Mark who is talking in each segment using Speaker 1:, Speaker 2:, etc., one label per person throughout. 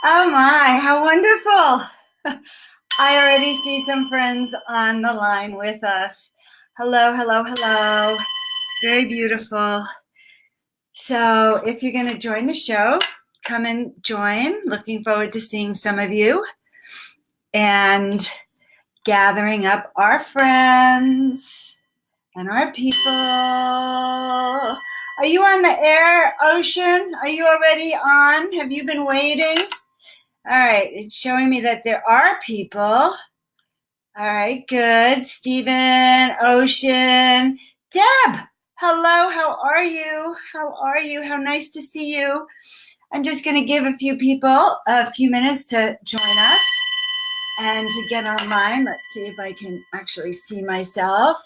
Speaker 1: Oh my, how wonderful. I already see some friends on the line with us. Hello, hello, hello. Very beautiful. So, if you're going to join the show, come and join. Looking forward to seeing some of you and gathering up our friends and our people. Are you on the air, Ocean? Are you already on? Have you been waiting? All right, it's showing me that there are people. All right, good. Stephen, Ocean, Deb, hello, how are you? How are you? How nice to see you. I'm just going to give a few people a few minutes to join us and to get online. Let's see if I can actually see myself.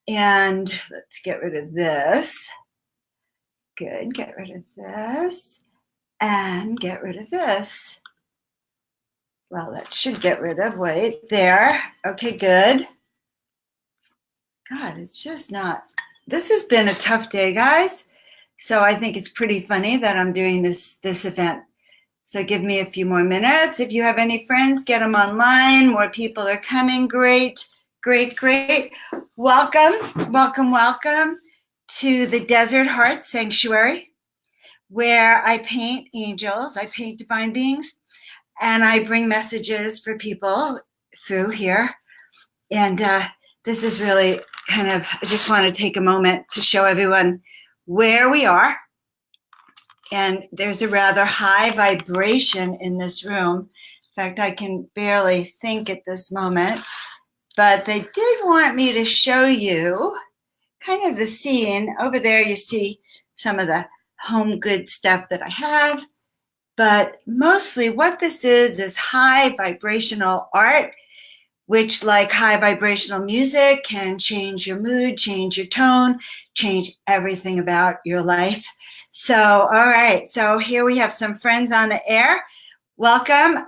Speaker 1: And let's get rid of this. Good, get rid of this. And get rid of this. Well, that should get rid of. Wait, there. Okay, good. God, it's just not. This has been a tough day, guys. So I think it's pretty funny that I'm doing this event. So give me a few more minutes. If you have any friends, get them online. More people are coming. Great, great, great. Welcome, welcome, welcome to the Desert Heart Sanctuary, where I paint angels, I paint divine beings, and I bring messages for people through here. And this is really kind of, I just want to take a moment to show everyone where we are. And there's a rather high vibration in this room. In fact, I can barely think at this moment. But they did want me to show you kind of the scene. Over there, you see some of the home good stuff that I have. But mostly what this is high vibrational art, which, like high vibrational music, can change your mood, change your tone, change everything about your life. So, all right. So here we have some friends on the air. Welcome,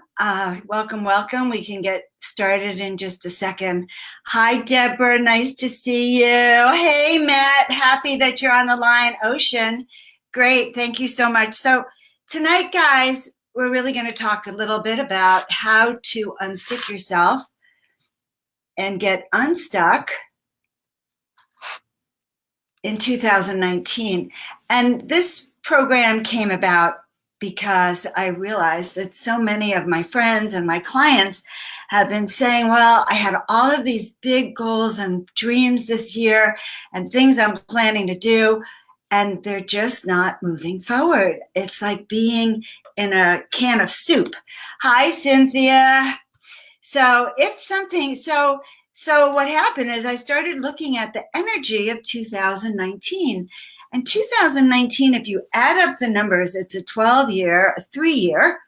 Speaker 1: welcome, welcome. We can get started in just a second. Hi, Deborah. Nice to see you. Hey, Matt. Happy that you're on the line. Ocean. Great. Thank you so much. So tonight, guys, we're really going to talk a little bit about how to unstick yourself and get unstuck in 2019. And this program came about because I realized that so many of my friends and my clients have been saying, well, I had all of these big goals and dreams this year and things I'm planning to do, and they're just not moving forward. It's like being in a can of soup. Hi, Cynthia. So what happened is I started looking at the energy of 2019. And 2019, if you add up the numbers, it's a 12-year, a 3-year,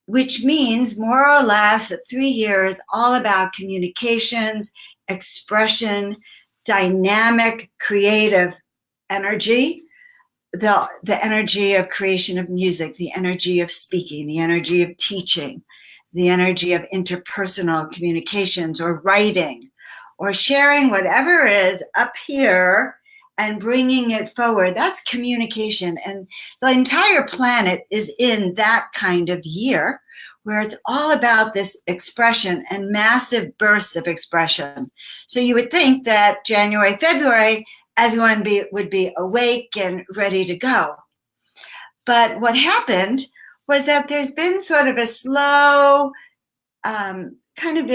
Speaker 1: which means more or less a 3 years all about communications, expression, dynamic, creative energy, the energy of creation of music, the energy of speaking, the energy of teaching, the energy of interpersonal communications or writing or sharing whatever is up here and bringing it forward. That's communication. And the entire planet is in that kind of year where it's all about this expression and massive bursts of expression. So you would think that January, February, everyone would be awake and ready to go. But what happened was that there's been sort of a slow, kind of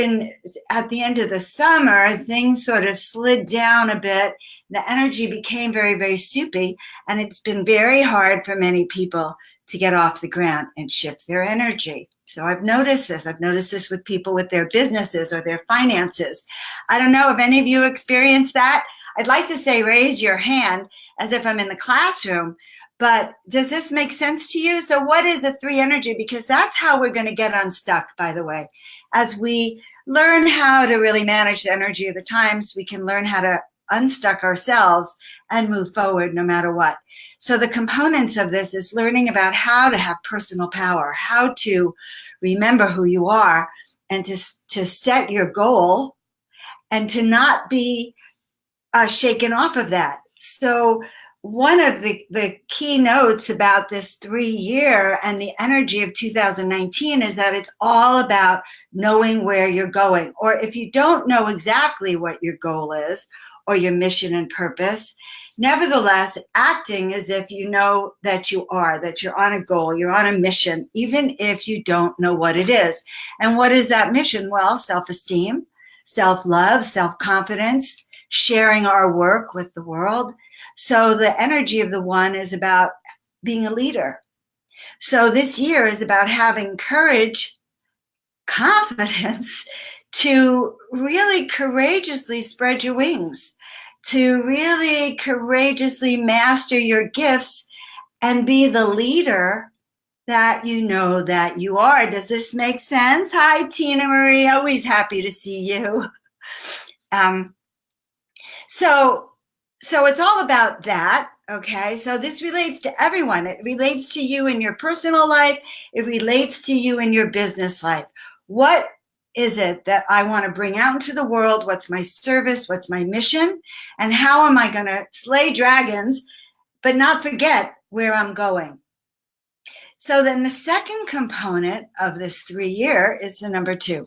Speaker 1: at the end of the summer, things sort of slid down a bit. The energy became very, very soupy, and it's been very hard for many people to get off the ground and shift their energy. So I've noticed this. I've noticed this with people with their businesses or their finances. I don't know if any of you experienced that. I'd like to say raise your hand as if I'm in the classroom, but does this make sense to you? So what is a 3 energy? Because that's how we're going to get unstuck, by the way. As we learn how to really manage the energy of the times, we can learn how to unstuck ourselves and move forward no matter what. So the components of this is learning about how to have personal power, how to remember who you are, and to set your goal and to not be shaken off of that. So one of the key notes about this 3 year and the energy of 2019 is that it's all about knowing where you're going. Or if you don't know exactly what your goal is or your mission and purpose, nevertheless, acting as if you know that you're on a goal, you're on a mission, even if you don't know what it is. And what is that mission? Well, self-esteem, self-love, self-confidence, sharing our work with the world. So the energy of the one is about being a leader. So this year is about having courage, confidence to really courageously spread your wings, to really courageously master your gifts and be the leader that you know that you are. Does this make sense? Hi, Tina Marie. Always happy to see you. So it's all about that. Okay. So this relates to everyone. It relates to you in your personal life. It relates to you in your business life. What is it that I want to bring out into the world? What's my service? What's my mission? And how am I going to slay dragons, but not forget where I'm going? So then the second component of this 3 year is the number 2.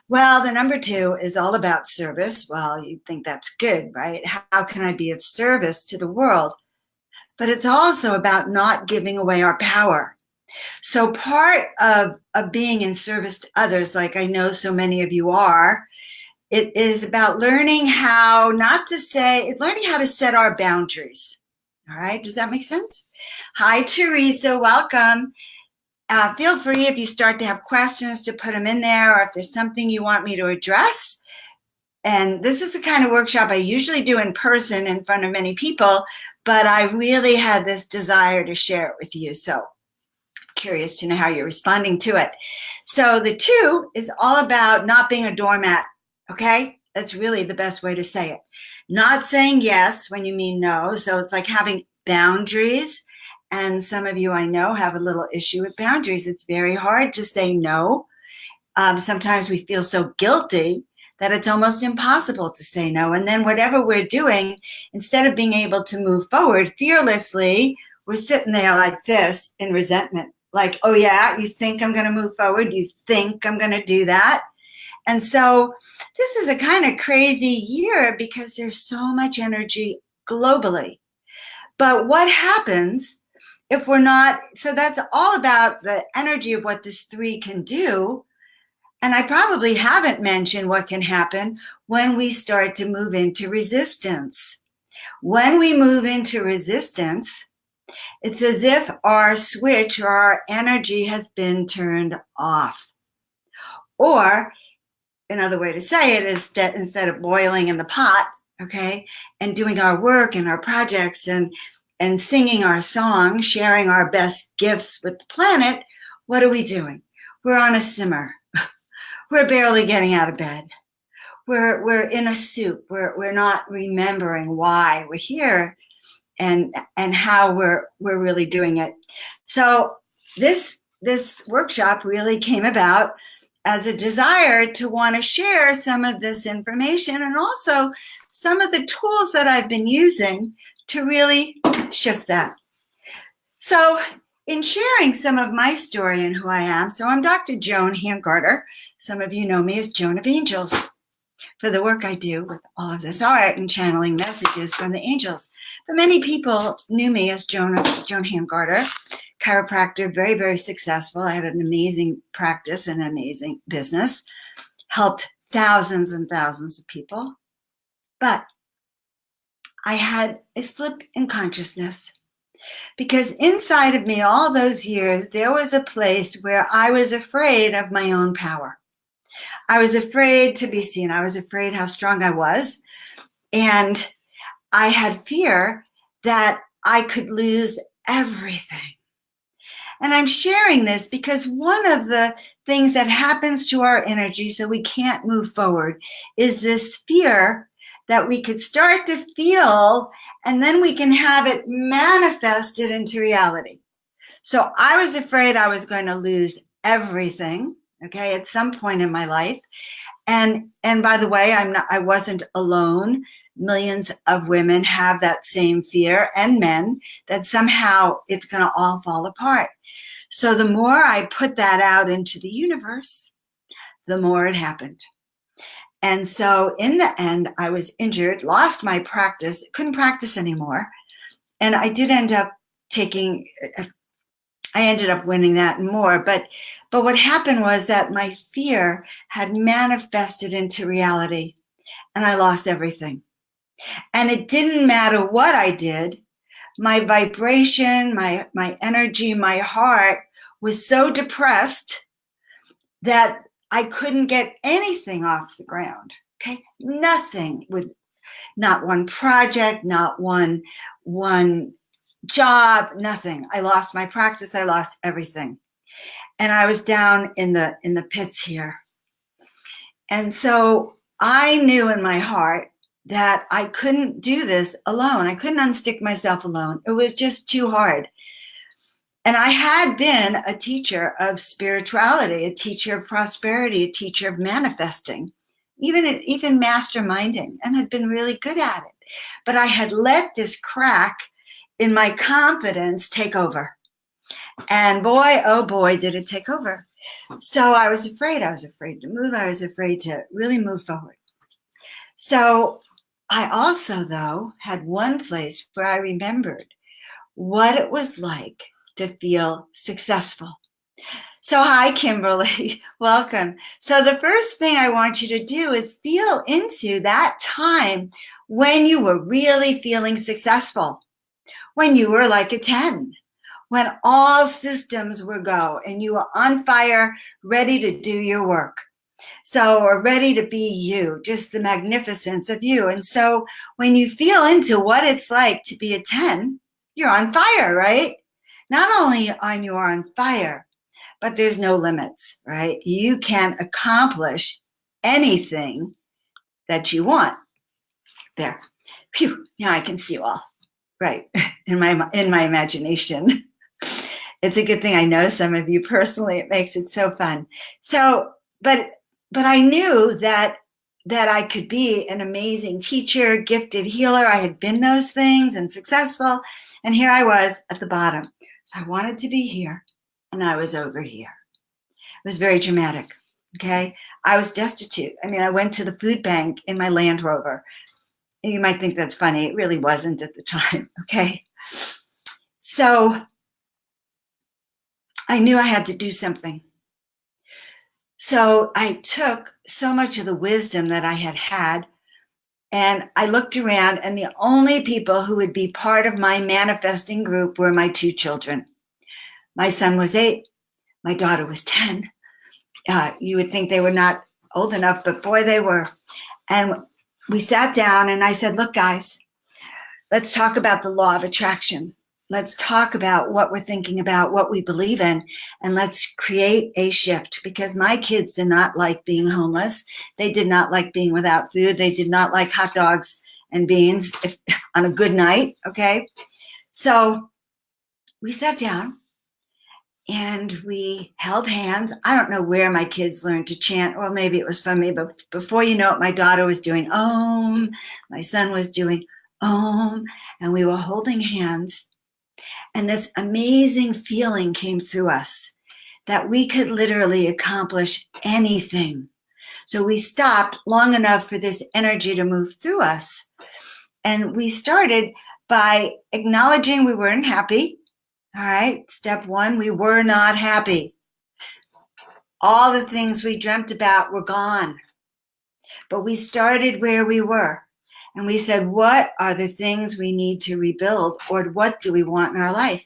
Speaker 1: Well, the number 2 is all about service. Well, you think that's good, right? How can I be of service to the world? But it's also about not giving away our power. So part of being in service to others, like I know so many of you are, it is about learning how learning how to set our boundaries. All right. Does that make sense? Hi, Teresa. Welcome. Feel free if you start to have questions to put them in there, or if there's something you want me to address. And this is the kind of workshop I usually do in person in front of many people, but I really had this desire to share it with you. So curious to know how you're responding to it. So the 2 is all about not being a doormat. Okay. That's really the best way to say it. Not saying yes when you mean no. So it's like having boundaries. And some of you I know have a little issue with boundaries. It's very hard to say no. Sometimes we feel so guilty that it's almost impossible to say no. And then whatever we're doing, instead of being able to move forward fearlessly, we're sitting there like this in resentment. Like, oh yeah, you think I'm going to move forward? You think I'm going to do that? And so this is a kind of crazy year because there's so much energy globally. But what happens if we're not? So that's all about the energy of what this 3 can do. And I probably haven't mentioned what can happen when we start to move into resistance. When we move into resistance, it's as if our switch or our energy has been turned off. Or another way to say it is that instead of boiling in the pot, okay, and doing our work and our projects and singing our song, sharing our best gifts with the planet, what are we doing? We're on a simmer. We're barely getting out of bed. We're in a soup. We're not remembering why we're here and how we're really doing it. So this workshop really came about as a desire to want to share some of this information and also some of the tools that I've been using to really shift that. So in sharing some of my story and who I am, so I'm Dr. Joan Hangarter. Some of you know me as Joan of Angels for the work I do with all of this art and channeling messages from the angels. But many people knew me as Joan Hangarter, chiropractor, very, very successful. I had an amazing practice and an amazing business, helped thousands and thousands of people. But I had a slip in consciousness because inside of me all those years, there was a place where I was afraid of my own power. I was afraid to be seen. I was afraid how strong I was. And I had fear that I could lose everything. And I'm sharing this because one of the things that happens to our energy so we can't move forward is this fear that we could start to feel and then we can have it manifested into reality. So I was afraid I was going to lose everything, okay, at some point in my life. And by the way, I wasn't alone. millions of women have that same fear, and men, that somehow it's going to all fall apart. So the more I put that out into the universe, the more it happened. And so in the end, I was injured, lost my practice, couldn't practice anymore. And I did end up I ended up winning that and more. But what happened was that my fear had manifested into reality, and I lost everything. And it didn't matter what I did. My vibration, my energy, my heart was so depressed that I couldn't get anything off the ground. Okay, nothing would, not one project, not one job, nothing. I lost my practice. I lost everything, and I was down in the pits here. And so I knew in my heart that I couldn't do this alone. I couldn't unstick myself alone. It was just too hard. And I had been a teacher of spirituality, a teacher of prosperity, a teacher of manifesting, even masterminding, and had been really good at it. But I had let this crack in my confidence take over. And boy, oh boy, did it take over. So I was afraid. I was afraid to move. I was afraid to really move forward. So I also, though, had one place where I remembered what it was like to feel successful. So hi, Kimberly, welcome. So the first thing I want you to do is feel into that time when you were really feeling successful, when you were like a 10, when all systems were go and you were on fire, ready to do your work. So, or ready to be you, just the magnificence of you. And so when you feel into what it's like to be a 10, you're on fire, right? Not only are you on fire, but there's no limits, right? You can accomplish anything that you want. There. Phew, now I can see you all, right, in my imagination. It's a good thing I know some of you personally. It makes it so fun. So, but I knew that I could be an amazing teacher, gifted healer. I had been those things and successful. And here I was at the bottom. So I wanted to be here, and I was over here. It was very dramatic, okay? I was destitute. I mean, I went to the food bank in my Land Rover. You might think that's funny. It really wasn't at the time, okay? So I knew I had to do something. So I took so much of the wisdom that I had, and I looked around, and the only people who would be part of my manifesting group were my two children. My son was 8. My daughter was 10. You would think they were not old enough, but boy, they were. And we sat down, and I said, look, guys, let's talk about the law of attraction. Let's talk about what we're thinking about, what we believe in, and let's create a shift, because my kids did not like being homeless. They did not like being without food. They did not like hot dogs and beans on a good night, okay? So we sat down and we held hands. I don't know where my kids learned to chant, or maybe it was from me, but before you know it, my daughter was doing Om, my son was doing Om, and we were holding hands. And this amazing feeling came through us that we could literally accomplish anything. So we stopped long enough for this energy to move through us. And we started by acknowledging we weren't happy. All right, step 1, we were not happy. All the things we dreamt about were gone. But we started where we were. And we said, what are the things we need to rebuild, or what do we want in our life?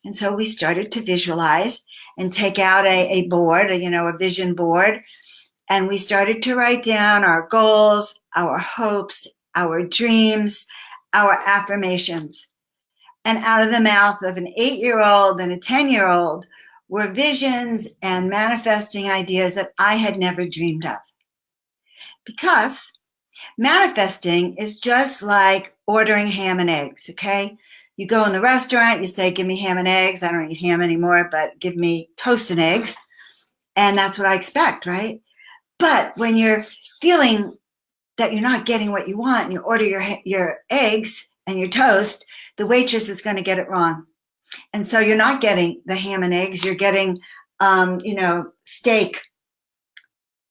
Speaker 1: And so we started to visualize and take out a board, a vision board. And we started to write down our goals, our hopes, our dreams, our affirmations. And out of the mouth of an 8-year-old and a 10-year-old were visions and manifesting ideas that I had never dreamed of. Because manifesting is just like ordering ham and eggs, okay? You go in the restaurant, you say, give me ham and eggs. I don't eat ham anymore, but give me toast and eggs. And that's what I expect, right? But when you're feeling that you're not getting what you want and you order your eggs and your toast, the waitress is going to get it wrong. And so you're not getting the ham and eggs, you're getting, steak.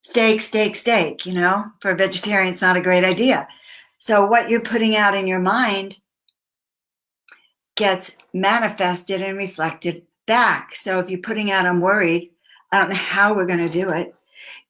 Speaker 1: For a vegetarian, it's not a great idea. So what you're putting out in your mind gets manifested and reflected back. So if you're putting out, I'm worried, I don't know how we're going to do it,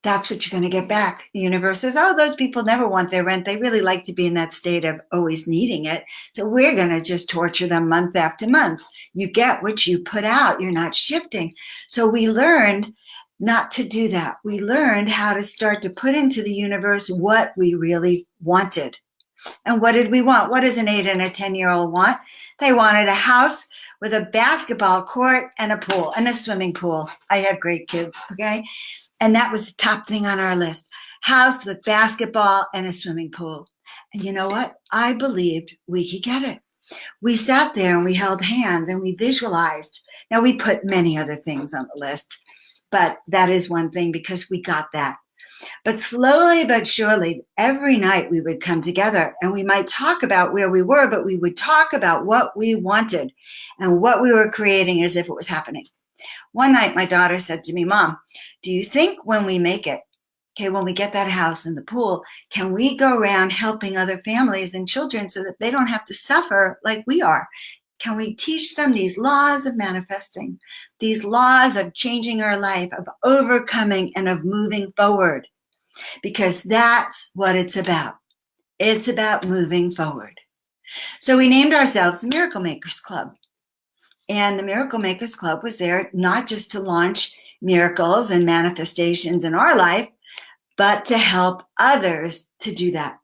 Speaker 1: that's what you're going to get back. The universe says, oh, those people never want their rent. They really like to be in that state of always needing it. So we're going to just torture them month after month. You get what you put out. You're not shifting. So we learned not to do that. We learned how to start to put into the universe what we really wanted. And what did we want? What does an 8 and a 10-year-old want? They wanted a house with a basketball court and a pool and a swimming pool. I have great kids, okay? And that was the top thing on our list. House with basketball and a swimming pool. And you know what? I believed we could get it. We sat there and we held hands and we visualized. Now, we put many other things on the list, but that is one thing because we got that. But slowly but surely, every night we would come together and we might talk about where we were, but we would talk about what we wanted and what we were creating as if it was happening. One night, my daughter said to me, Mom, do you think when we make it, when we get that house and the pool, can we go around helping other families and children so that they don't have to suffer like we are? Can we teach them these laws of manifesting, these laws of changing our life, of overcoming and of moving forward? Because that's what it's about. It's about moving forward. So we named ourselves the Miracle Makers Club. And the Miracle Makers Club was there not just to launch miracles and manifestations in our life, but to help others to do that.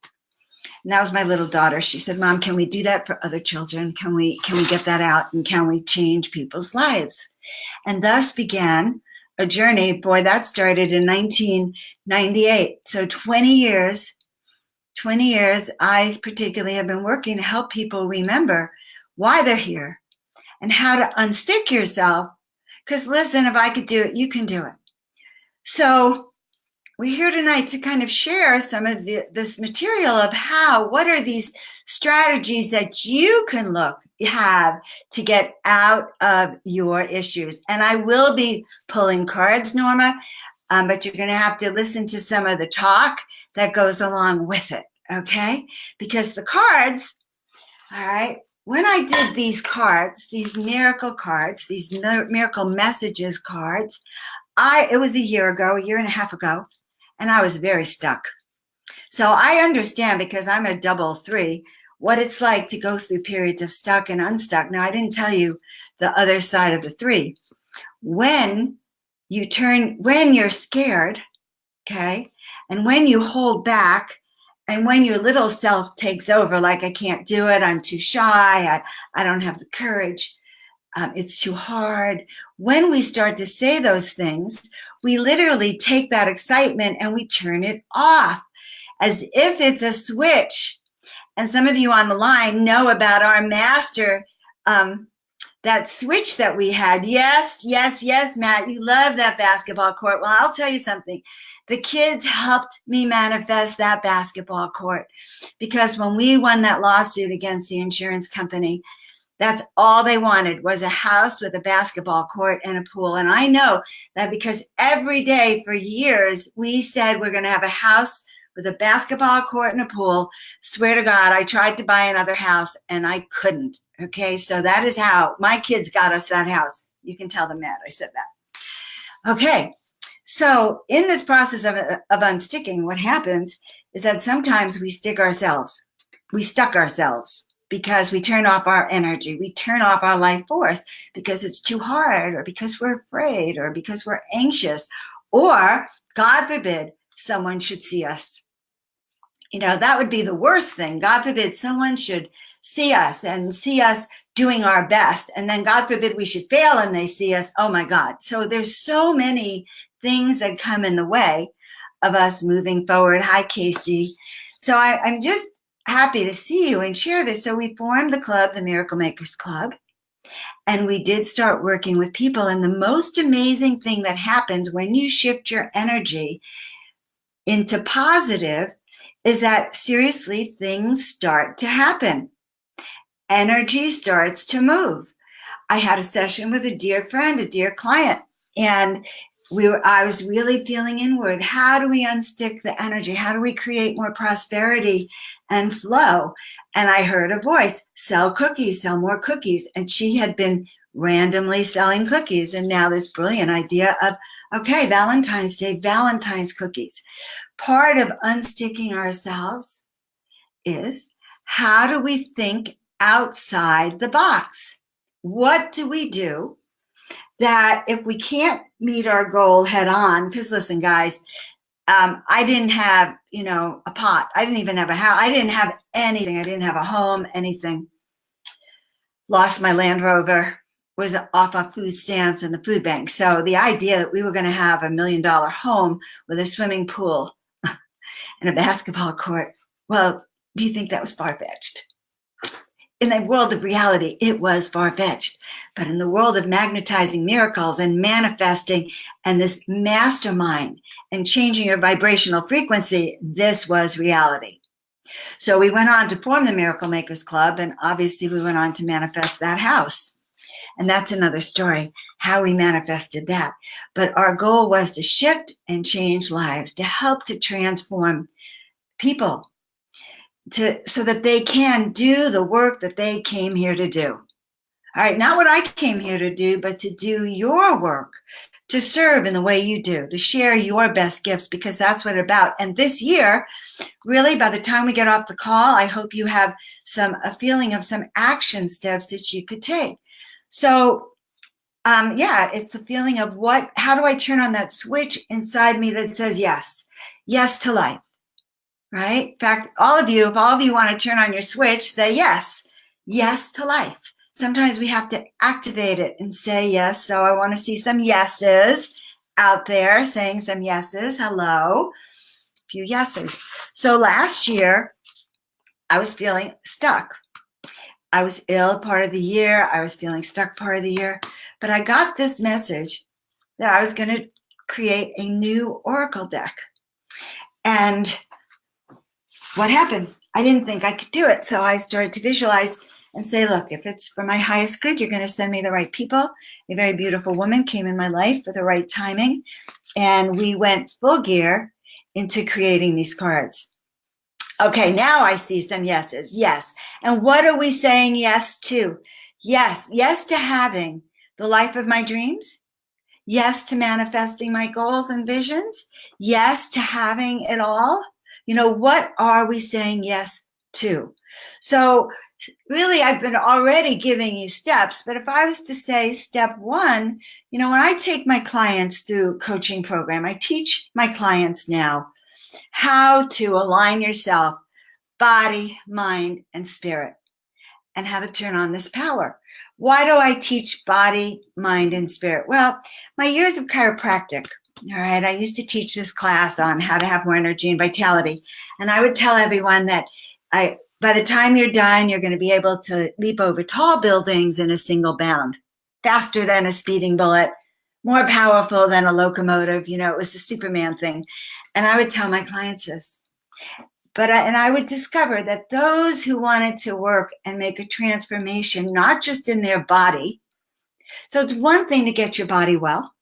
Speaker 1: And that was my little daughter. She said, Mom, can we do that for other children? Can we get that out? And can we change people's lives? And thus began a journey. Boy, that started in 1998. So 20 years, I particularly have been working to help people remember why they're here and how to unstick yourself. Because listen, if I could do it, you can do it. So we're here tonight to kind of share some of this material of what are these strategies that you can have to get out of your issues. And I will be pulling cards, Norma, but you're going to have to listen to some of the talk that goes along with it, okay? Because the cards, all right, when I did these cards, these miracle cards, these miracle messages cards, it was a year and a half ago, and I was very stuck. So I understand, because I'm a double 3, what it's like to go through periods of stuck and unstuck. Now, I didn't tell you the other side of the 3. When you're scared, okay, and when you hold back, and when your little self takes over, like I can't do it, I'm too shy, I don't have the courage, it's too hard. When we start to say those things, we literally take that excitement and we turn it off as if it's a switch. And some of you on the line know about our master, that switch that we had. Yes, Matt, you love that basketball court. Well, I'll tell you something. The kids helped me manifest that basketball court, because when we won that lawsuit against the insurance company, that's all they wanted was a house with a basketball court and a pool. And I know that because every day for years, we said we're going to have a house with a basketball court and a pool. Swear to God, I tried to buy another house and I couldn't. Okay, so that is how my kids got us that house. You can tell them that I said that. Okay, so in this process of unsticking, what happens is that sometimes we stuck ourselves because we turn off our energy. We turn off our life force because it's too hard, or because we're afraid, or because we're anxious, or God forbid, someone should see us. That would be the worst thing. God forbid someone should see us and see us doing our best. And then God forbid we should fail and they see us. Oh my God. So there's so many things that come in the way of us moving forward. Hi, Casey. So I'm just happy to see you and share this. So we formed the club, the Miracle Makers Club, and we did start working with people. And the most amazing thing that happens when you shift your energy into positive is that seriously, things start to happen. Energy starts to move. I had a session with a dear friend, a dear client, and I was really feeling inward. How do we unstick the energy? How do we create more prosperity and flow? And I heard a voice, sell cookies, sell more cookies. And she had been randomly selling cookies. And now this brilliant idea of, okay, Valentine's Day, Valentine's cookies. Part of unsticking ourselves is, how do we think outside the box? What do we do that if we can't meet our goal head on? Because listen, guys, I didn't have, a pot. I didn't even have a house. I didn't have anything. I didn't have a home, anything. Lost my Land Rover, was off of food stamps and the food bank. So the idea that we were going to have $1 million home with a swimming pool and a basketball court, well, do you think that was far-fetched? In the world of reality, it was far-fetched. But in the world of magnetizing miracles and manifesting and this mastermind and changing your vibrational frequency, this was reality. So we went on to form the Miracle Makers Club, and obviously we went on to manifest that house. And that's another story, how we manifested that. But our goal was to shift and change lives, to help to transform people, so that they can do the work that they came here to do. All right, not what I came here to do, but to do your work, to serve in the way you do, to share your best gifts, because that's what it's about. And this year, really, by the time we get off the call, I hope you have a feeling of some action steps that you could take. So, it's the feeling of how do I turn on that switch inside me that says yes, yes to life. Right? In fact, if all of you want to turn on your switch, say yes, yes to life. Sometimes we have to activate it and say yes. So I want to see some yeses out there, saying some yeses. Hello, a few yeses. So last year, I was feeling stuck. I was ill part of the year. I was feeling stuck part of the year. But I got this message that I was going to create a new oracle deck. And what happened? I didn't think I could do it. So I started to visualize and say, look, if it's for my highest good, you're going to send me the right people. A very beautiful woman came in my life for the right timing. And we went full gear into creating these cards. Okay, now I see some yeses. Yes. And what are we saying yes to? Yes. Yes to having the life of my dreams. Yes to manifesting my goals and visions. Yes to having it all. What are we saying yes to? So really, I've been already giving you steps, but if I was to say step one, when I take my clients through coaching program, I teach my clients now how to align yourself, body, mind, and spirit, and how to turn on this power. Why do I teach body, mind, and spirit? Well, my years of chiropractic. All right, I used to teach this class on how to have more energy and vitality. And I would tell everyone that by the time you're done, you're going to be able to leap over tall buildings in a single bound, faster than a speeding bullet, more powerful than a locomotive. It was the Superman thing. And I would tell my clients this. And I would discover that those who wanted to work and make a transformation, not just in their body. So it's one thing to get your body well.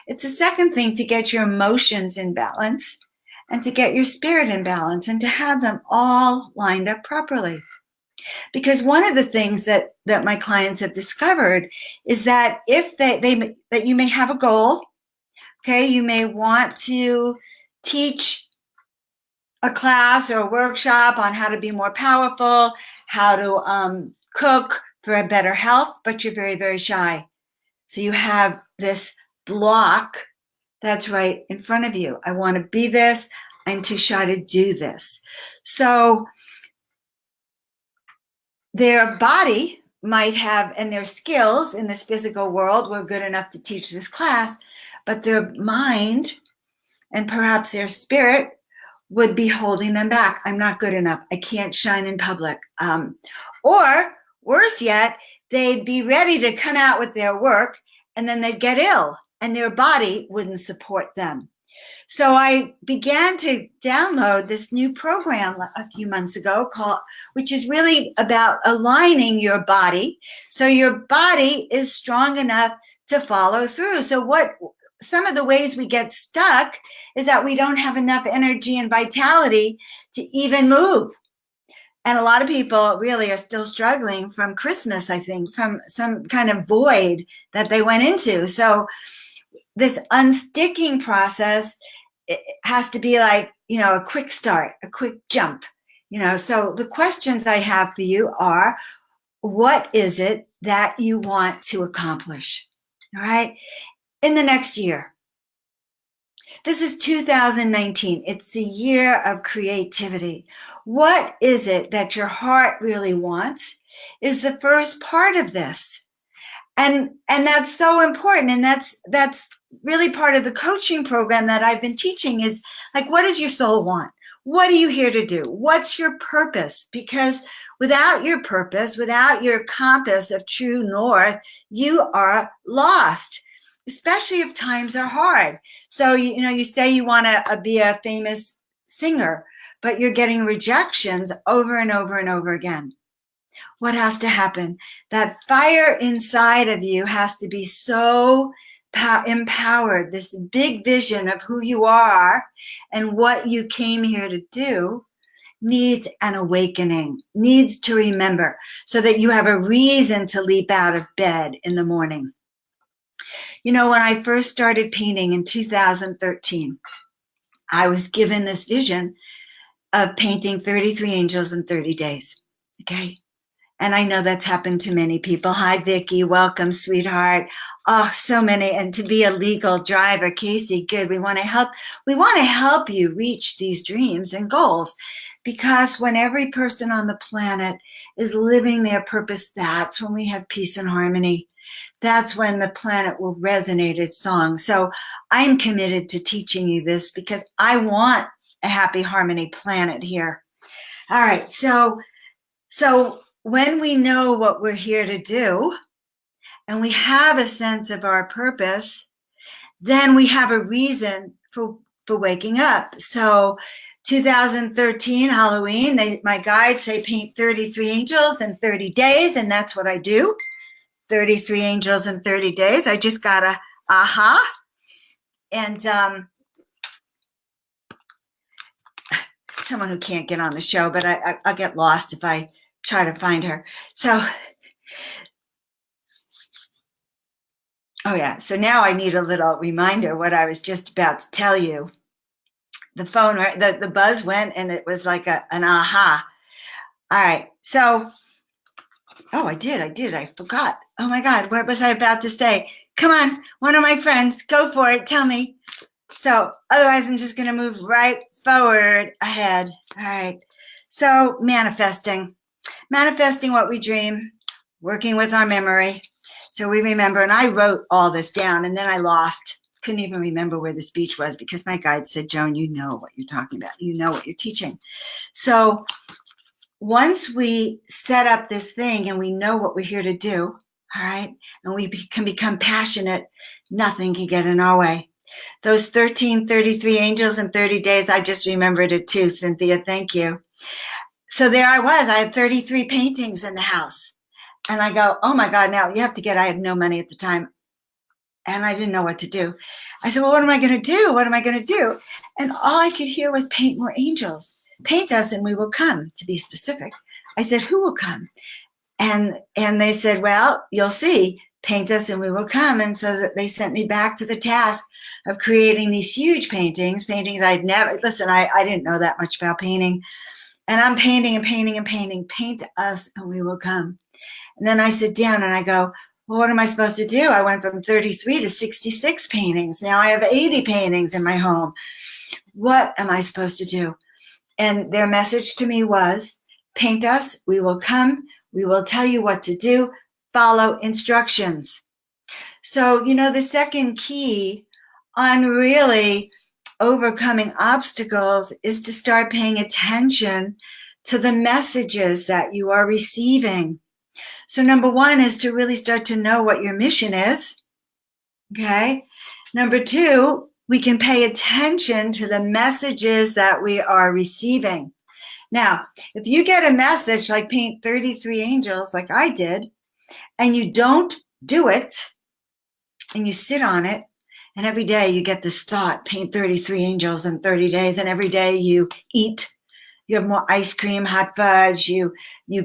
Speaker 1: It's a second thing to get your emotions in balance and to get your spirit in balance and to have them all lined up properly. Because one of the things that my clients have discovered is that if that you may have a goal, okay, you may want to teach a class or a workshop on how to be more powerful, how to cook for a better health, but you're very, very shy. So you have this block that's right in front of you. I want to be this. I'm too shy to do this. So their body might have, and their skills in this physical world were good enough to teach this class, but their mind and perhaps their spirit would be holding them back. I'm not good enough. I can't shine in public. Or worse yet, they'd be ready to come out with their work and then they'd get ill and their body wouldn't support them. So I began to download this new program a few months ago which is really about aligning your body so your body is strong enough to follow through. So some of the ways we get stuck is that we don't have enough energy and vitality to even move. And a lot of people really are still struggling from Christmas, I think, from some kind of void that they went into. So this unsticking process, it has to be like, a quick start, a quick jump. So the questions I have for you are, what is it that you want to accomplish? All right, in the next year. This is 2019. It's the year of creativity. What is it that your heart really wants is the first part of this. And that's so important. And that's really part of the coaching program that I've been teaching is like, what does your soul want? What are you here to do? What's your purpose? Because without your purpose, without your compass of true north, you are lost, especially if times are hard. So, you say you want to be a famous singer, but you're getting rejections over and over and over again. What has to happen? That fire inside of you has to be so empowered. This big vision of who you are and what you came here to do needs an awakening, needs to remember so that you have a reason to leap out of bed in the morning. When I first started painting in 2013, I was given this vision of painting 33 angels in 30 days. Okay. And I know that's happened to many people. Hi, Vicki. Welcome, sweetheart. Oh, so many. And to be a legal driver, Casey, good. We want to help you reach these dreams and goals, because when every person on the planet is living their purpose, that's when we have peace and harmony. That's when the planet will resonate its song. So I'm committed to teaching you this because I want a happy harmony planet here. All right. So when we know what we're here to do and we have a sense of our purpose, then we have a reason for waking up. So 2013 Halloween, my guides say paint 33 angels in 30 days, and that's what I do. 33 angels in 30 days. I just got a aha. And someone who can't get on the show, but I'll get lost if I try to find her. So, oh yeah. So now I need a little reminder what I was just about to tell you. The phone, the buzz went and it was like an aha. All right. So, oh, I did. I forgot. Oh my God. What was I about to say? Come on. One of my friends, go for it. Tell me. So otherwise I'm just going to move right forward ahead. All right. So manifesting what we dream, working with our memory. So we remember, and I wrote all this down and then I couldn't even remember where the speech was because my guide said, Joan, you know what you're talking about. You know what you're teaching. So once we set up this thing and we know what we're here to do, all right, and we can become passionate, nothing can get in our way. Those 33 angels in 30 days, I just remembered it too, Cynthia. Thank you. So there I was. I had 33 paintings in the house. And I go, oh my God, now you have to I had no money at the time. And I didn't know what to do. I said, well, what am I going to do? What am I going to do? And all I could hear was paint more angels. Paint us and we will come, to be specific. I said, who will come? And they said, well, you'll see. Paint us and we will come. And so that they sent me back to the task of creating these huge paintings I'd never, listen, I didn't know that much about painting. And I'm painting and painting and painting. Paint us and we will come. And then I sit down and I go, well, what am I supposed to do? I went from 33 to 66 paintings. Now I have 80 paintings in my home. What am I supposed to do? And their message to me was, paint us, we will come, we will tell you what to do, follow instructions. So, the second key on really overcoming obstacles is to start paying attention to the messages that you are receiving. So number one is to really start to know what your mission is. Okay. Number two we can pay attention to the messages that we are receiving. Now, if you get a message like paint 33 angels, like I did, and you don't do it, and you sit on it, and every day you get this thought, paint 33 angels in 30 days, and every day you eat, you have more ice cream, hot fudge, you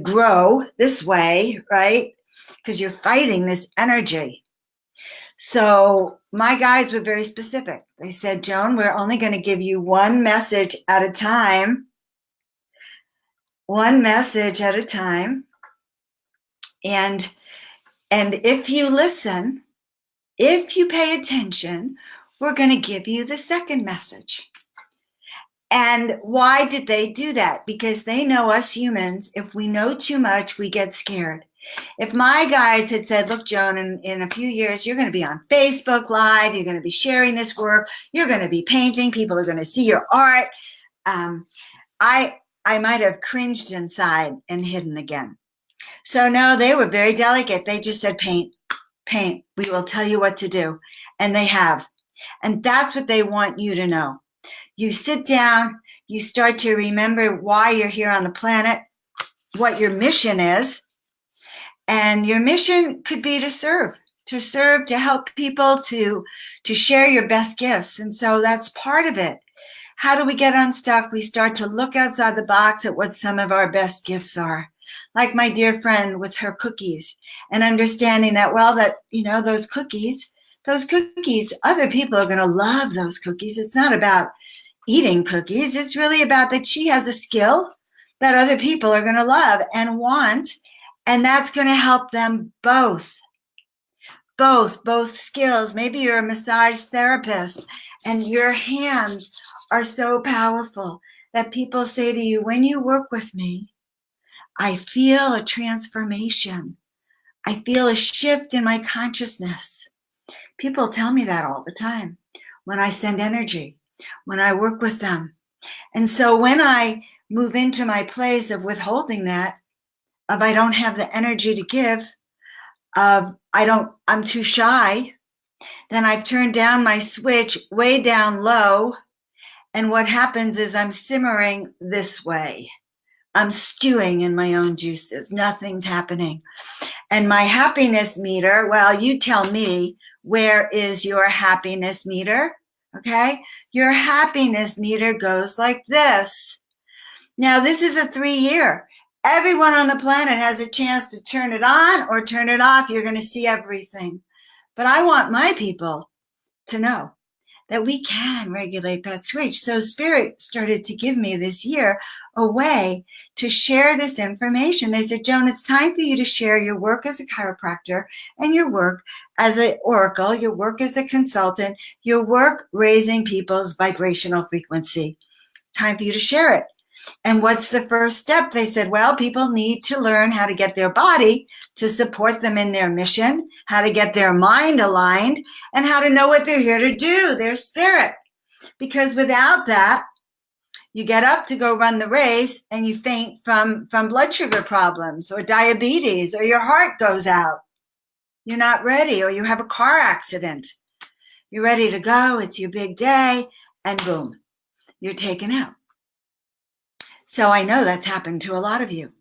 Speaker 1: grow this way, right? Because you're fighting this energy. So my guides were very specific. They said, Joan, we're only going to give you one message at a time. One message at a time. And if you listen, if you pay attention, we're going to give you the second message. And why did they do that? Because they know us humans, if we know too much, we get scared. If my guides had said, look, Joan, in a few years, you're going to be on Facebook Live, you're going to be sharing this work, you're going to be painting, people are going to see your art, I might have cringed inside and hidden again. So no, they were very delicate. They just said, paint. We will tell you what to do. And they have. And that's what they want you to know. You sit down, you start to remember why you're here on the planet, what your mission is. And your mission could be to serve, to help people, to share your best gifts. And so that's part of it. How do we get unstuck? We start to look outside the box at what some of our best gifts are. Like my dear friend with her cookies, and understanding that, well, that, those cookies, other people are going to love those cookies. It's not about eating cookies. It's really about that she has a skill that other people are going to love and want. And that's going to help them both skills. Maybe you're a massage therapist and your hands are so powerful that people say to you, when you work with me, I feel a transformation. I feel a shift in my consciousness. People tell me that all the time when I send energy, when I work with them. And so when I move into my place of withholding that, of I don't have the energy to give, of I'm too shy, then I've turned down my switch way down low. And what happens is I'm simmering this way. I'm stewing in my own juices. Nothing's happening. And my happiness meter, well, you tell me, where is your happiness meter? Okay? Your happiness meter goes like this. Now, this is a 3-year. Everyone on the planet has a chance to turn it on or turn it off. You're going to see everything. But I want my people to know that we can regulate that switch. So Spirit started to give me this year a way to share this information. They said, Joan, it's time for you to share your work as a chiropractor and your work as an oracle, your work as a consultant, your work raising people's vibrational frequency. Time for you to share it. And what's the first step? They said, well, people need to learn how to get their body to support them in their mission, how to get their mind aligned, and how to know what they're here to do, their spirit. Because without that, you get up to go run the race and you faint from blood sugar problems or diabetes, or your heart goes out. You're not ready, or you have a car accident. You're ready to go. It's your big day, and boom, you're taken out. So I know that's happened to a lot of you.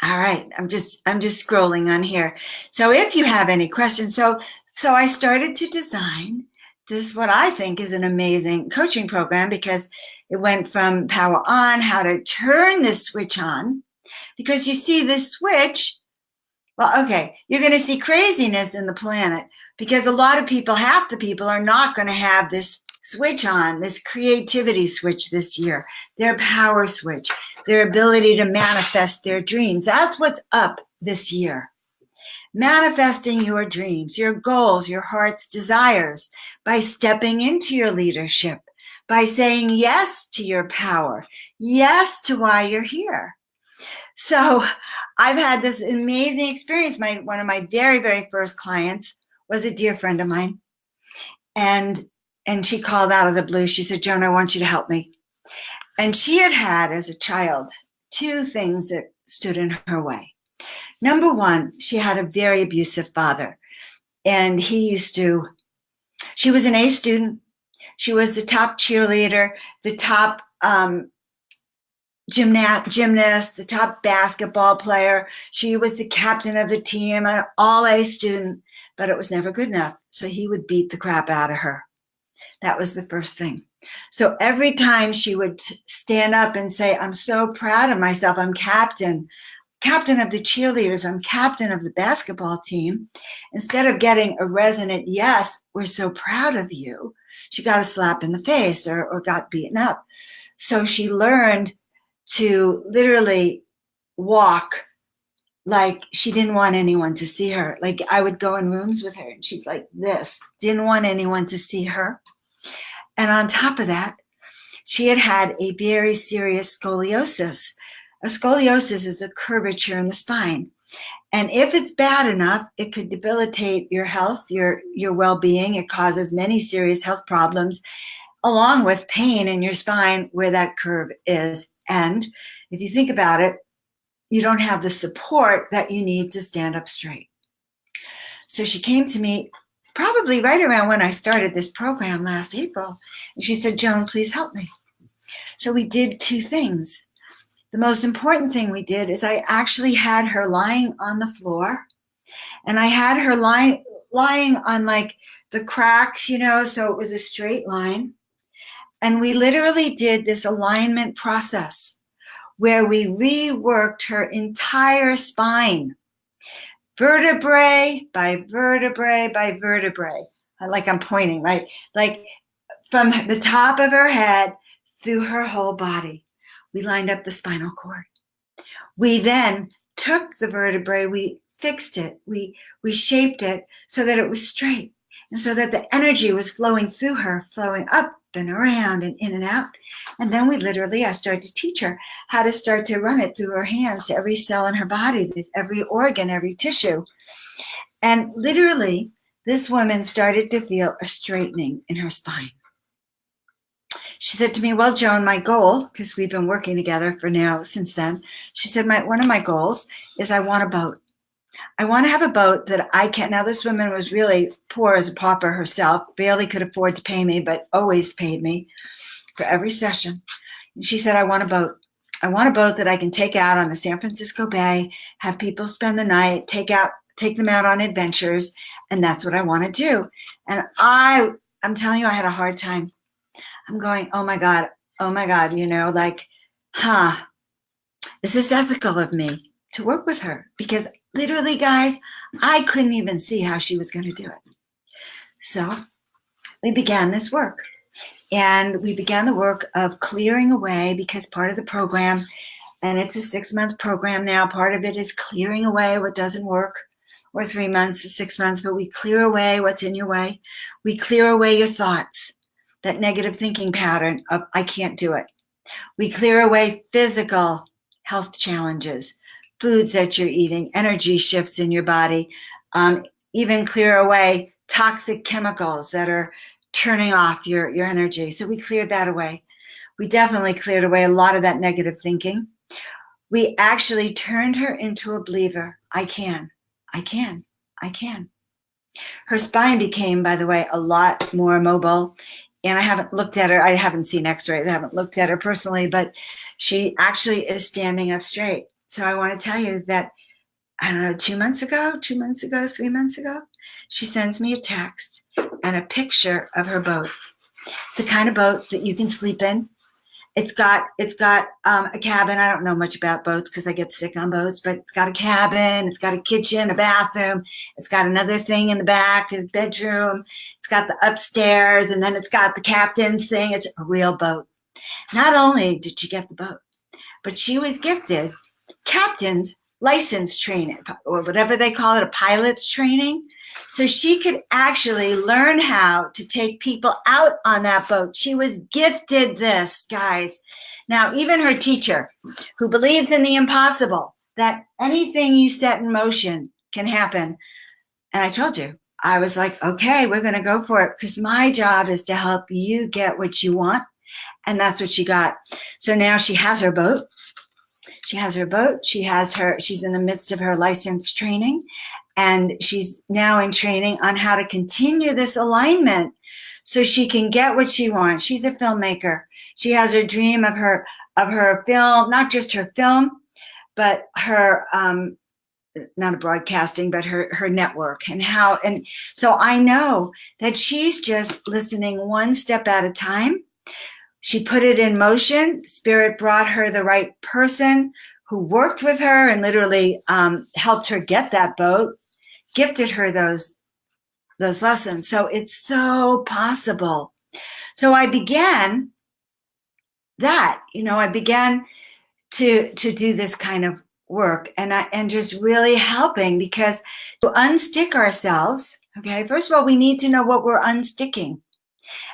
Speaker 1: All right, I'm just scrolling on here. So if you have any questions, so I started to design this, what I think is an amazing coaching program, because it went from power on, how to turn this switch on, because you see this switch, well, okay, you're going to see craziness in the planet, because a lot of people, half the people are not going to have this switch on, this creativity switch this year, their power switch, their ability to manifest their dreams. That's what's up this year. Manifesting your dreams, your goals, your heart's desires, by stepping into your leadership, by saying yes to your power, yes to why you're here. So I've had this amazing experience. One of my very, very first clients was a dear friend of mine. And she called out of the blue. She said, Joan, I want you to help me. And she had as a child 2 things that stood in her way. Number one, she had a very abusive father. And she was an A student. She was the top cheerleader, the top gymnast, the top basketball player. She was the captain of the team, an all-A student, but it was never good enough. So he would beat the crap out of her. That was the first thing. So every time she would stand up and say, I'm so proud of myself, I'm captain of the cheerleaders, I'm captain of the basketball team, instead of getting a resonant, yes, we're so proud of you, she got a slap in the face or got beaten up. So she learned to literally walk like she didn't want anyone to see her. Like I would go in rooms with her and she's like this, didn't want anyone to see her. And on top of that, she had a very serious scoliosis. A scoliosis is a curvature in the spine. And if it's bad enough, it could debilitate your health, your well-being. It causes many serious health problems, along with pain in your spine where that curve is. And if you think about it, you don't have the support that you need to stand up straight. So she came to me probably right around when I started this program last April. And she said, Joan, please help me. So we did two things. The most important thing we did is I actually had her lying on the floor, and I had her lying on like the cracks, so it was a straight line. And we literally did this alignment process where we reworked her entire spine, vertebrae by vertebrae by vertebrae. Like I'm pointing, right? Like from the top of her head through her whole body. We lined up the spinal cord. We then took the vertebrae, we fixed it, we shaped it so that it was straight and so that the energy was flowing through her, flowing up and around and in and out. And then I started to teach her how to start to run it through her hands to every cell in her body, every organ, every tissue. And literally, this woman started to feel a straightening in her spine. She said to me, well, Joan, my goal, because we've been working together since then, she said, one of my goals is I want a boat. I want to have a boat that I can. Now, this woman was really poor as a pauper herself, barely could afford to pay me, but always paid me for every session. And she said, I want a boat. I want a boat that I can take out on the San Francisco Bay, have people spend the night, take them out on adventures, and that's what I want to do. And I'm telling you, I had a hard time. I'm going, oh my God, is this ethical of me to work with her? Because literally, guys, I couldn't even see how she was going to do it. So we began this work. And we began the work of clearing away, because part of the program, and it's a 6-month program now, part of it is clearing away what doesn't work, or 3 months to 6 months, but we clear away what's in your way. We clear away your thoughts, that negative thinking pattern of I can't do it. We clear away physical health challenges, foods that you're eating, energy shifts in your body, even clear away toxic chemicals that are turning off your energy. So we cleared that away. We definitely cleared away a lot of that negative thinking. We actually turned her into a believer. I can. Her spine became, by the way, a lot more mobile. And I haven't looked at her. I haven't seen x-rays. I haven't looked at her personally, but she actually is standing up straight. So I want to tell you that, 2 months ago, 3 months ago, she sends me a text and a picture of her boat. It's the kind of boat that you can sleep in. It's got a cabin. I don't know much about boats because I get sick on boats, but it's got a cabin. It's got a kitchen, a bathroom. It's got another thing in the back, a bedroom. It's got the upstairs, and then it's got the captain's thing. It's a real boat. Not only did she get the boat, but she was gifted captain's license training, or whatever they call it, a pilot's training. So she could actually learn how to take people out on that boat. She was gifted this, guys. Now, even her teacher, who believes in the impossible, that anything you set in motion can happen. And I told you, I was like, okay, we're going to go for it, because my job is to help you get what you want. And that's what she got. So now she has her boat. She's in the midst of her license training. And she's now in training on how to continue this alignment so she can get what she wants. She's a filmmaker. She has her dream of her film, not just her film, but her not a broadcasting, but her network and how. And so I know that she's just listening one step at a time. She put it in motion. Spirit brought her the right person who worked with her and literally helped her get that boat, gifted her those lessons. So it's so possible. So I began that, I began to do this kind of work and just really helping, because to unstick ourselves, okay, first of all, we need to know what we're unsticking.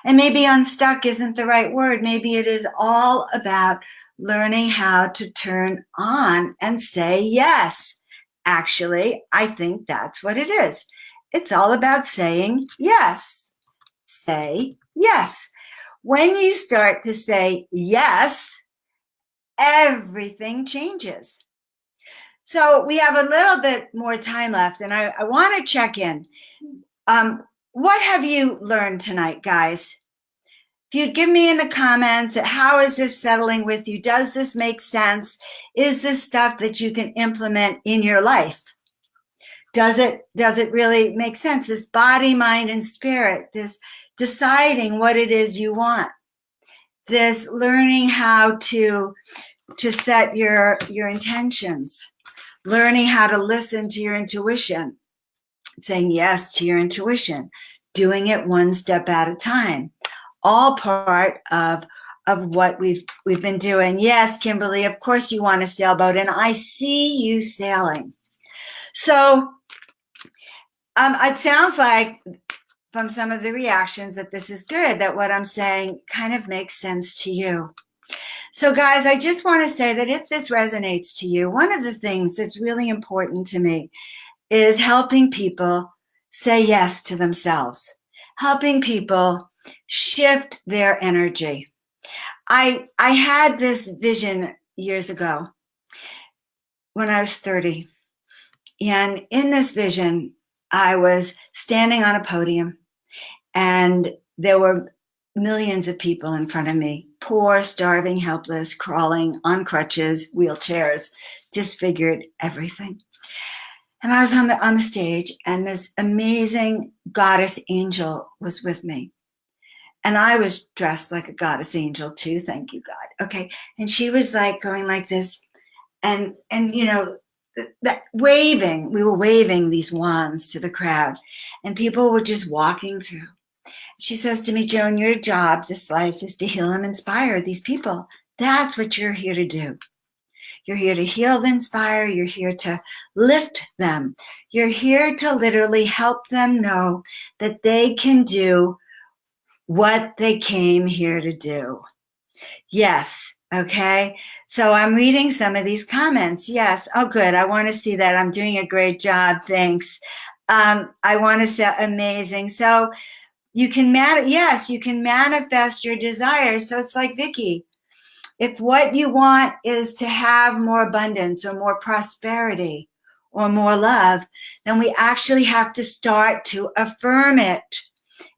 Speaker 1: And maybe unstuck isn't the right word. Maybe it is all about learning how to turn on and say yes. Actually, I think that's what it is. It's all about saying yes. Say yes. When you start to say yes, everything changes. So we have a little bit more time left, and I want to check in. What have you learned tonight, guys? If you'd give me in the comments, how is this settling with you? Does this make sense? Is this stuff that you can implement in your life? Does it really make sense? This body, mind, and spirit, this deciding what it is you want, this learning how to set your intentions, learning how to listen to your intuition, saying yes to your intuition, doing it one step at a time, all part of what we've been doing. Yes, Kimberly, of course you want a sailboat, and I see you sailing. So it sounds like from some of the reactions that this is good, that what I'm saying kind of makes sense to you. So guys, I just want to say that if this resonates to you, one of the things that's really important to me is helping people say yes to themselves, helping people shift their energy. I had this vision years ago when I was 30. And in this vision, I was standing on a podium and there were millions of people in front of me, poor, starving, helpless, crawling on crutches, wheelchairs, disfigured, everything. And I was on the stage, and this amazing goddess angel was with me. And I was dressed like a goddess angel too, thank you, God. Okay. And she was like going like this, and that waving, we were waving these wands to the crowd, and people were just walking through. She says to me, Joan, your job this life is to heal and inspire these people. That's what you're here to do. You're here to heal and inspire. You're here to lift them. You're here to literally help them know that they can do what they came here to do. Yes. Okay. So I'm reading some of these comments. Yes. Oh, good. I want to see that. I'm doing a great job. Thanks. I want to say amazing. So you can you can manifest your desires. So it's like Vicky, if what you want is to have more abundance or more prosperity or more love, then we actually have to start to affirm it.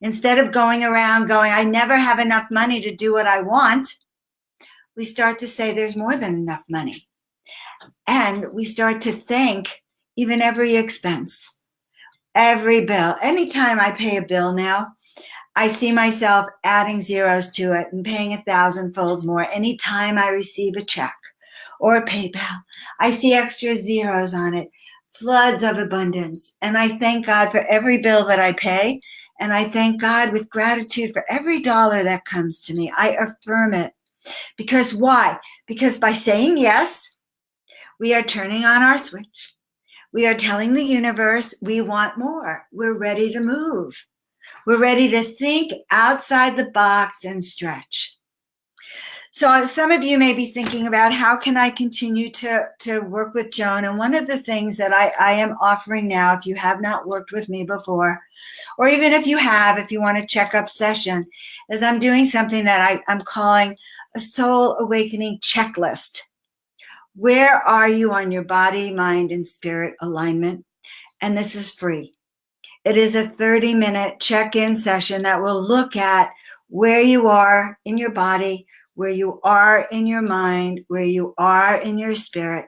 Speaker 1: Instead of going around going, I never have enough money to do what I want, we start to say there's more than enough money. And we start to think even every expense, every bill. Anytime I pay a bill now, I see myself adding zeros to it and paying 1,000-fold more. Anytime I receive a check or a PayPal, I see extra zeros on it, floods of abundance. And I thank God for every bill that I pay. And I thank God with gratitude for every dollar that comes to me. I affirm it. Because why? Because by saying yes, we are turning on our switch. We are telling the universe we want more. We're ready to move. We're ready to think outside the box and stretch. So some of you may be thinking about how can I continue to work with Joan? And one of the things that I am offering now, if you have not worked with me before, or even if you have, if you want a checkup session, is I'm doing something that I'm calling a soul awakening checklist. Where are you on your body, mind, and spirit alignment? and this is free. It is a 30-minute check-in session that will look at where you are in your body, where you are in your mind, where you are in your spirit.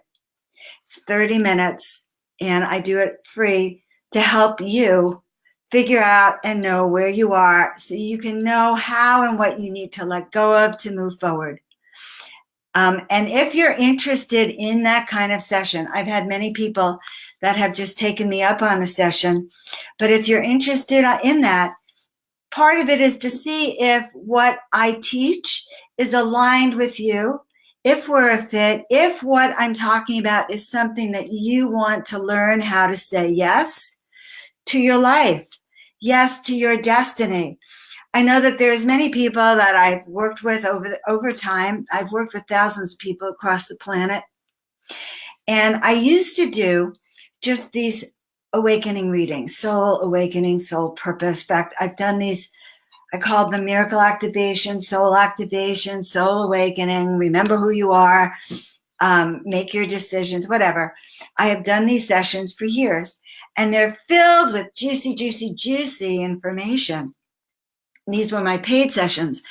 Speaker 1: It's 30 minutes, and I do it free to help you figure out and know where you are so you can know how and what you need to let go of to move forward. And if you're interested in that kind of session, I've had many people that have just taken me up on a session, but if you're interested in that, part of it is to see if what I teach is aligned with you, if we're a fit, if what I'm talking about is something that you want to learn how to say yes to your life, yes to your destiny. I know that there's many people that I've worked with over time. I've worked with thousands of people across the planet. And I used to do just these awakening readings, soul awakening, soul purpose. In fact, I've done these, I called them miracle activation, soul awakening, remember who you are, make your decisions, whatever. I have done these sessions for years, and they're filled with juicy, juicy, juicy information. These were my paid sessions.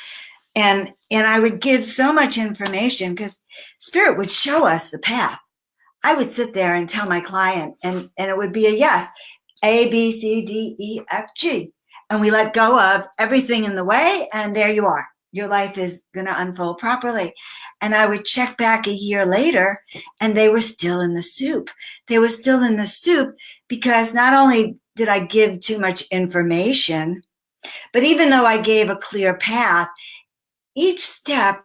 Speaker 1: And I would give so much information because Spirit would show us the path. I would sit there and tell my client, and it would be a yes, A, B, C, D, E, F, G. And we let go of everything in the way, and there you are. Your life is going to unfold properly. And I would check back a year later, and they were still in the soup. They were still in the soup because not only did I give too much information, but even though I gave a clear path, each step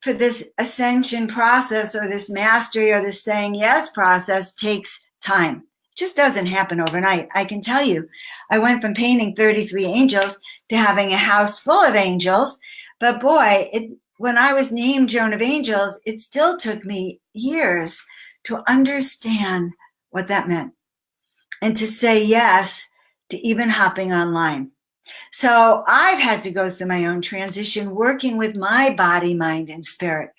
Speaker 1: for this ascension process or this mastery or this saying yes process takes time. It just doesn't happen overnight. I can tell you, I went from painting 33 angels to having a house full of angels. But boy, when I was named Joan of Angels, it still took me years to understand what that meant and to say yes to even hopping online. So I've had to go through my own transition working with my body, mind, and spirit.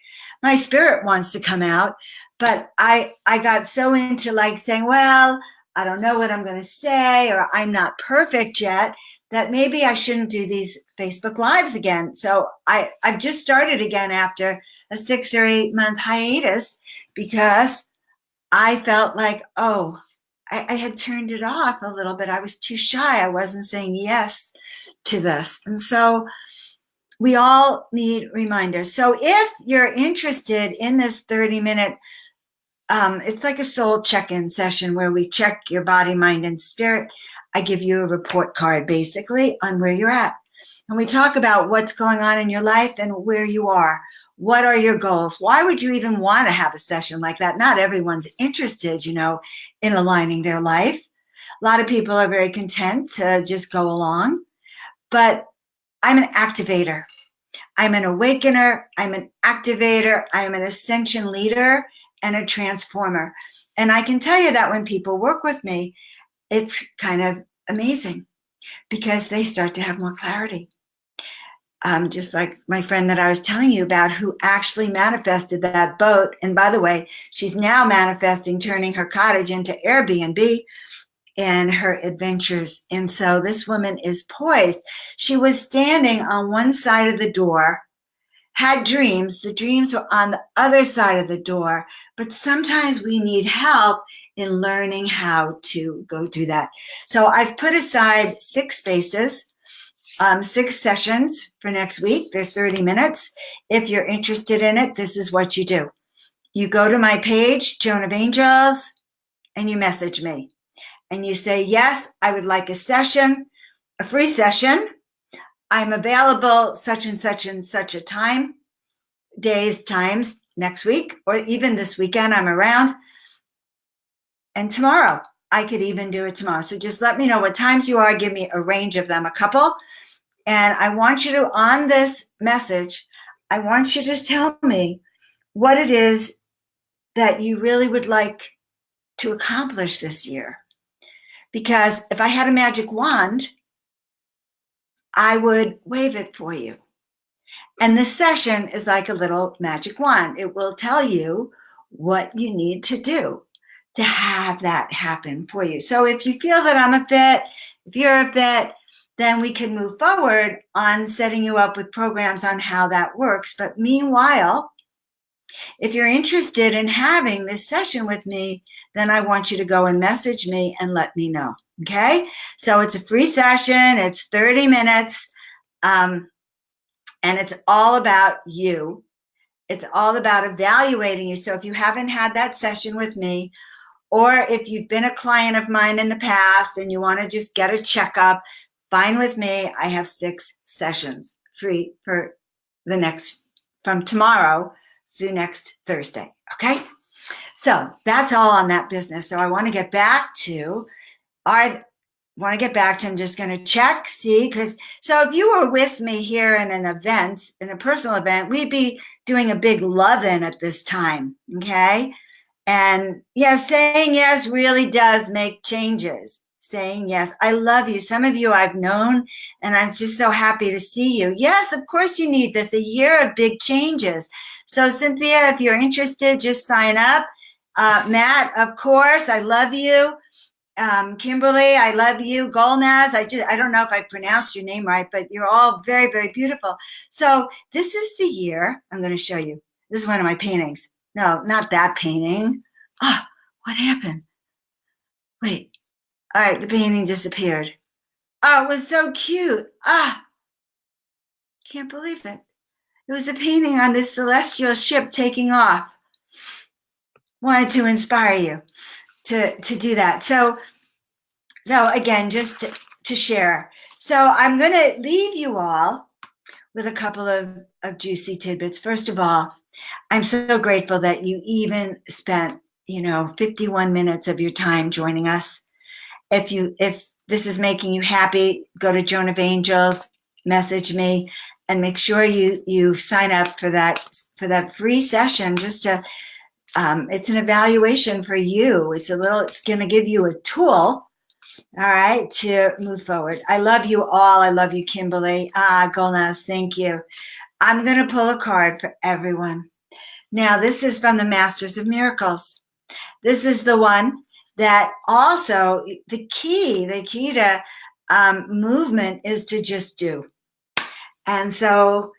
Speaker 1: My spirit wants to come out, but I got so into like saying, well, I don't know what I'm going to say, or I'm not perfect yet, that maybe I shouldn't do these Facebook Lives again. So I've just started again after a 6 or 8 month hiatus because I felt like, I had turned it off a little bit. I was too shy. I wasn't saying yes to this. And so we all need reminders. So if you're interested in this 30-minute, it's like a soul check-in session where we check your body, mind, and spirit. I give you a report card basically on where you're at. And we talk about what's going on in your life and where you are. What are your goals? Why would you even want to have a session like that? Not everyone's interested, in aligning their life. A lot of people are very content to just go along. But I'm an activator. I'm an awakener. I'm an activator. I'm an ascension leader and a transformer. And I can tell you that when people work with me, it's kind of amazing because they start to have more clarity. Just like my friend that I was telling you about who actually manifested that boat. And by the way, she's now manifesting turning her cottage into Airbnb and her adventures. And so this woman is poised. She was standing on one side of the door, had dreams. The dreams were on the other side of the door. But sometimes we need help in learning how to go do that. So I've put aside 6 spaces. 6 sessions for next week. They're 30 minutes. If you're interested in it, this is what you do. You go to my page, Joan of Angels, and you message me. And you say, yes, I would like a session, a free session. I'm available such and such a time, times next week, or even this weekend I'm around. And tomorrow, I could even do it tomorrow. So just let me know what times you are. Give me a range of them, a couple. And I want you to, on this message, I want you to tell me what it is that you really would like to accomplish this year. Because if I had a magic wand, I would wave it for you. And this session is like a little magic wand. It will tell you what you need to do to have that happen for you. So if you feel that I'm a fit, if you're a fit, then we can move forward on setting you up with programs on how that works. But meanwhile, if you're interested in having this session with me, then I want you to go and message me and let me know. Okay? So it's a free session. It's 30 minutes. And it's all about you. It's all about evaluating you. So if you haven't had that session with me, or if you've been a client of mine in the past and you want to just get a checkup, fine with me. I have 6 sessions free for the next, from tomorrow through next Thursday. Okay? So that's all on that business. So I want to get back to I'm just going to check, see, so if you were with me here in an event, in a personal event, we'd be doing a big love-in at this time, okay? And yeah, saying yes really does make changes. Saying yes. I love you. Some of you I've known, and I'm just so happy to see you. Yes, of course you need this, a year of big changes. So Cynthia, if you're interested, just sign up. Matt, of course, I love you. Kimberly, I love you. Golnaz, I don't know if I pronounced your name right, but you're all very, very beautiful. So this is the year. I'm going to show you. This is one of my paintings. No, not that painting. Ah, what happened? Wait. All right, the painting disappeared. Oh, it was so cute. Ah, can't believe it. It was a painting on this celestial ship taking off. Wanted to inspire you to do that. So again, just to share. So I'm going to leave you all with a couple of juicy tidbits. First of all, I'm so grateful that you even spent, 51 minutes of your time joining us. If this is making you happy, go to Joan of Angels, message me, and make sure you sign up for that free session. Just to, it's an evaluation for you. It's going to give you a tool. All right, to move forward. I love you all. I love you, Kimberly. Golnaz, thank you. I'm going to pull a card for everyone. Now, this is from the Masters of Miracles. This is the one that also, the key to movement is to just do. And so,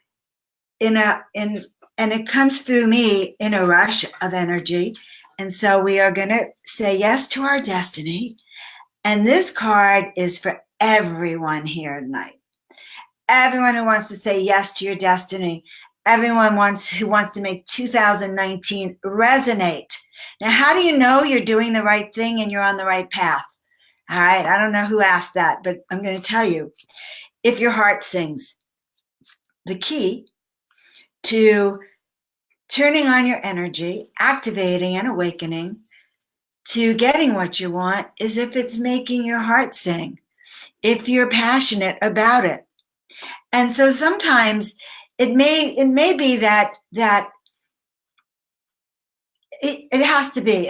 Speaker 1: and it comes through me in a rush of energy. And so we are going to say yes to our destiny. And this card is for everyone here tonight. Everyone who wants to say yes to your destiny. Everyone who wants to make 2019 resonate. Now, how do you know you're doing the right thing and you're on the right path? All right, I don't know who asked that, but I'm going to tell you. If your heart sings, the key to turning on your energy, activating and awakening, to getting what you want is if it's making your heart sing, if you're passionate about it. And so sometimes it may be that it has to be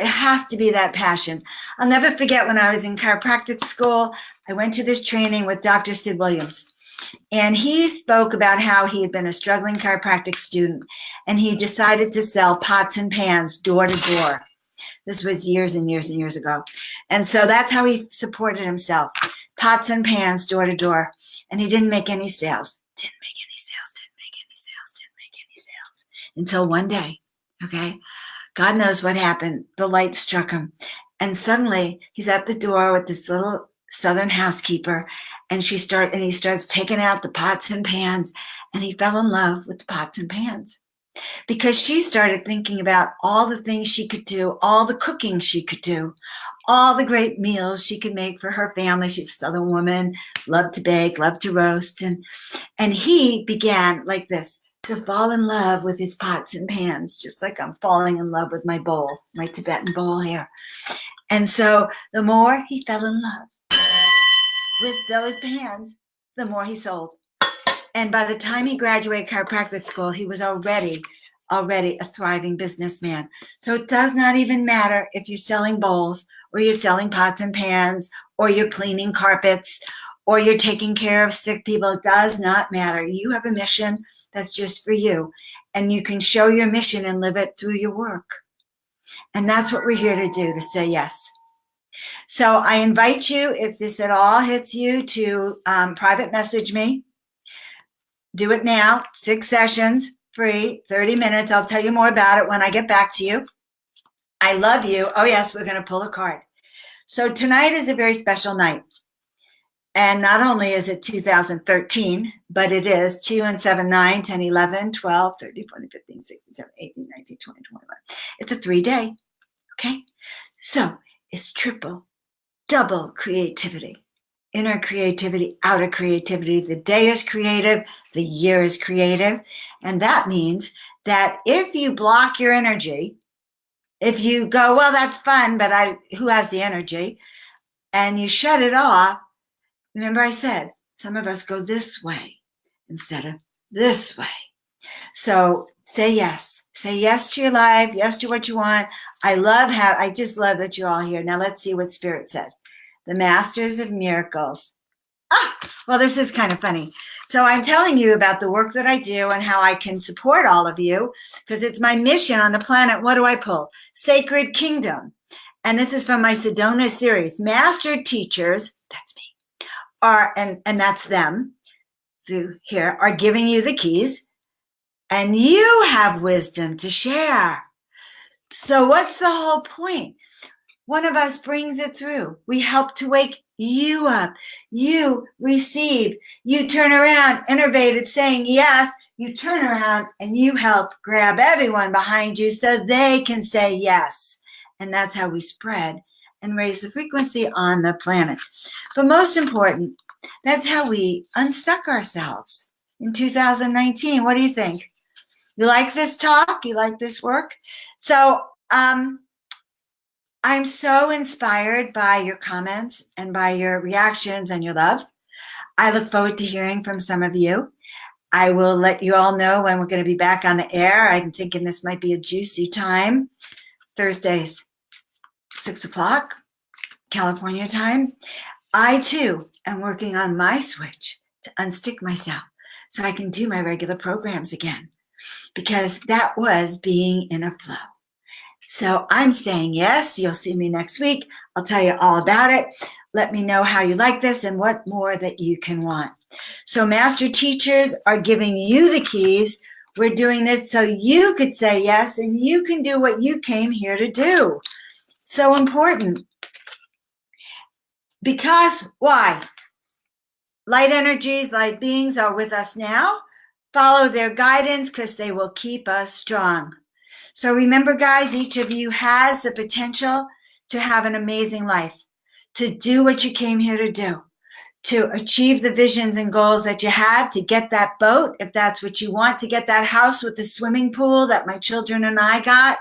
Speaker 1: that passion. I'll never forget when I was in chiropractic school, I went to this training with Dr. Sid Williams. And he spoke about how he had been a struggling chiropractic student and he decided to sell pots and pans door to door. This was years and years and years ago. And so that's how he supported himself. Pots and pans, door to door. And he didn't make any sales. Until one day, okay? God knows what happened. The light struck him. And suddenly he's at the door with this little Southern housekeeper. And he starts taking out the pots and pans. And he fell in love with the pots and pans. Because she started thinking about all the things she could do, all the cooking she could do, all the great meals she could make for her family. She's a Southern woman, loved to bake, loved to roast. And he began like this, to fall in love with his pots and pans, just like I'm falling in love with my bowl, my Tibetan bowl here. And so the more he fell in love with those pans, the more he sold. And by the time he graduated chiropractic school, he was already a thriving businessman. So it does not even matter if you're selling bowls or you're selling pots and pans or you're cleaning carpets or you're taking care of sick people. It does not matter. You have a mission that's just for you. And you can show your mission and live it through your work. And that's what we're here to do, to say yes. So I invite you, if this at all hits you, to private message me. Do it now, 6 sessions, free, 30 minutes. I'll tell you more about it when I get back to you. I love you. Oh, yes, we're going to pull a card. So tonight is a very special night. And not only is it 2013, but it is 2 and 7, 9, 10, 11, 12, 13, 14, 15, 16, 17, 18, 19, 20, 21. It's a 3-day, okay? So it's triple, double creativity. Inner creativity, outer creativity. The day is creative, the year is creative. And that means that if you block your energy, if you go, well, that's fun, but who has the energy? And you shut it off. Remember I said, some of us go this way instead of this way. So say yes. Say yes to your life, yes to what you want. I just love that you're all here. Now let's see what Spirit said. The Masters of Miracles. Well, this is kind of funny. So I'm telling you about the work that I do and how I can support all of you, because it's my mission on the planet. What do I pull? Sacred Kingdom. And this is from my Sedona series. Master teachers, that's me, and that's them through here, are giving you the keys, and you have wisdom to share. So what's the whole point? One of us brings it through. We help to wake you up. You receive. You turn around, innervated, saying yes. You turn around and you help grab everyone behind you so they can say yes. And that's how we spread and raise the frequency on the planet. But most important, that's how we unstuck ourselves in 2019. What do you think? You like this talk? You like this work? So, I'm so inspired by your comments and by your reactions and your love. I look forward to hearing from some of you. I will let you all know when we're going to be back on the air. I'm thinking this might be a juicy time. Thursdays, 6 o'clock, California time. I, too, am working on my switch to unstick myself so I can do my regular programs again, because that was being in a flow. So I'm saying yes. You'll see me next week. I'll tell you all about it. Let me know how you like this and what more that you can want. So master teachers are giving you the keys. We're doing this so you could say yes and you can do what you came here to do. So important. Because why? Light energies, light beings are with us now. Follow their guidance because they will keep us strong. So remember, guys, each of you has the potential to have an amazing life, to do what you came here to do, to achieve the visions and goals that you have, to get that boat, if that's what you want, to get that house with the swimming pool that my children and I got,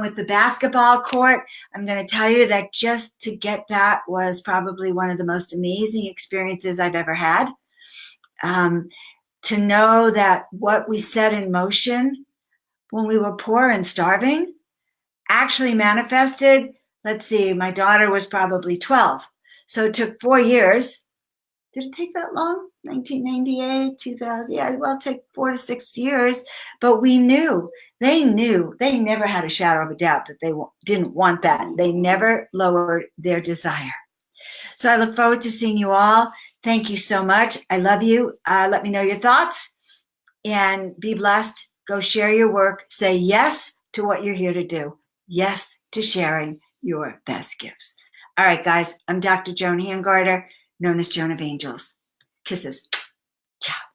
Speaker 1: with the basketball court. I'm going to tell you that just to get that was probably one of the most amazing experiences I've ever had. To know that what we set in motion when we were poor and starving actually manifested. Let's see, my daughter was probably 12. So it took 4 years. Did it take that long? 1998, 2000. Yeah, well, it took 4 to 6 years. But they knew. They never had a shadow of a doubt that they didn't want that. They never lowered their desire. So I look forward to seeing you all. Thank you so much. I love you. Let me know your thoughts and be blessed. Go share your work. Say yes to what you're here to do. Yes to sharing your best gifts. All right, guys. I'm Dr. Joan Hangarter, known as Joan of Angels. Kisses. Ciao.